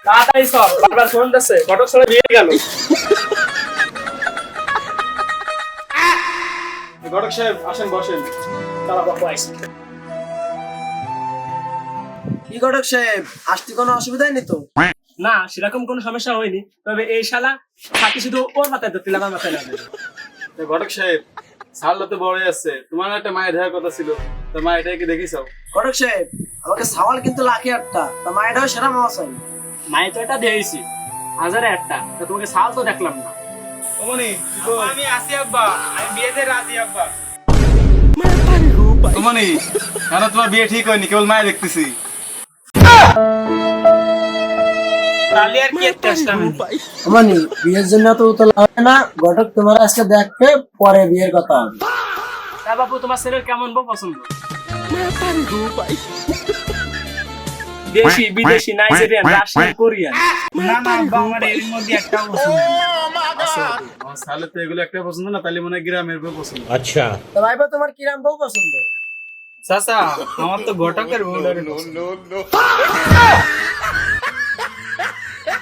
তাড়াতাড়ি চল, বারবার ফোন দিচ্ছে, ঘটক সাহেব বিয়ে গেল। ঘটক সাহেব আসেন বসেন। তারা বাবু আইসি। কি ঘটক সাহেব, আসতে কোনো অসুবিধা নেই তো? না, সেরকম কোনো সমস্যা হয়নি, তবে এই শালা ছাতি শুধু ওর মাথায় ধরতে আমার মাথায় না। ঘটক সাহেব সারলো তো বড় আছে, তোমার একটা মায়ের দেখার কথা ছিল, তো মা এটাকে দেখিসাও। ঘটক সাহেব আমাকে সাওয়াল কিন্তু লাখে একটা, তা মায়েরাও সেরা মামা চাই। মায়ে তো এটা দিয়েছি হাজারে একটা, তা তোমাকে সাল তো দেখলাম না। আমি আসি আব্বা, আমি বিয়েতে রাজি আব্বা। তোমানি কেন তোমার বিয়ে ঠিক হয়নি, কেবল মায়ের দেখতেছি। তাহলে আর কি একটা আসলাম। আমানি বিয়ের জন্য তো উতলা হবে না, ঘটক তোমার আজকে দেখবে, পরে বিয়ের কথা হবে। তা বাবু তোমার ছেলের কেমন বউ পছন্দ? দেশি বিদেশি নাইজেরিয়ান রাশিয়ান কোরিয়ান? না না আব্বা, আমার এর মধ্যে একটা পছন্দ। আমার সালে তো এগুলো একটা পছন্দ না, তাহলে মনে হয় গ্রামের বউ পছন্দ। তো ভাইবা তোমার কিরাম বউ পছন্দ? চাচা আমার তো ঘটকের বউ লাগে পছন্দ।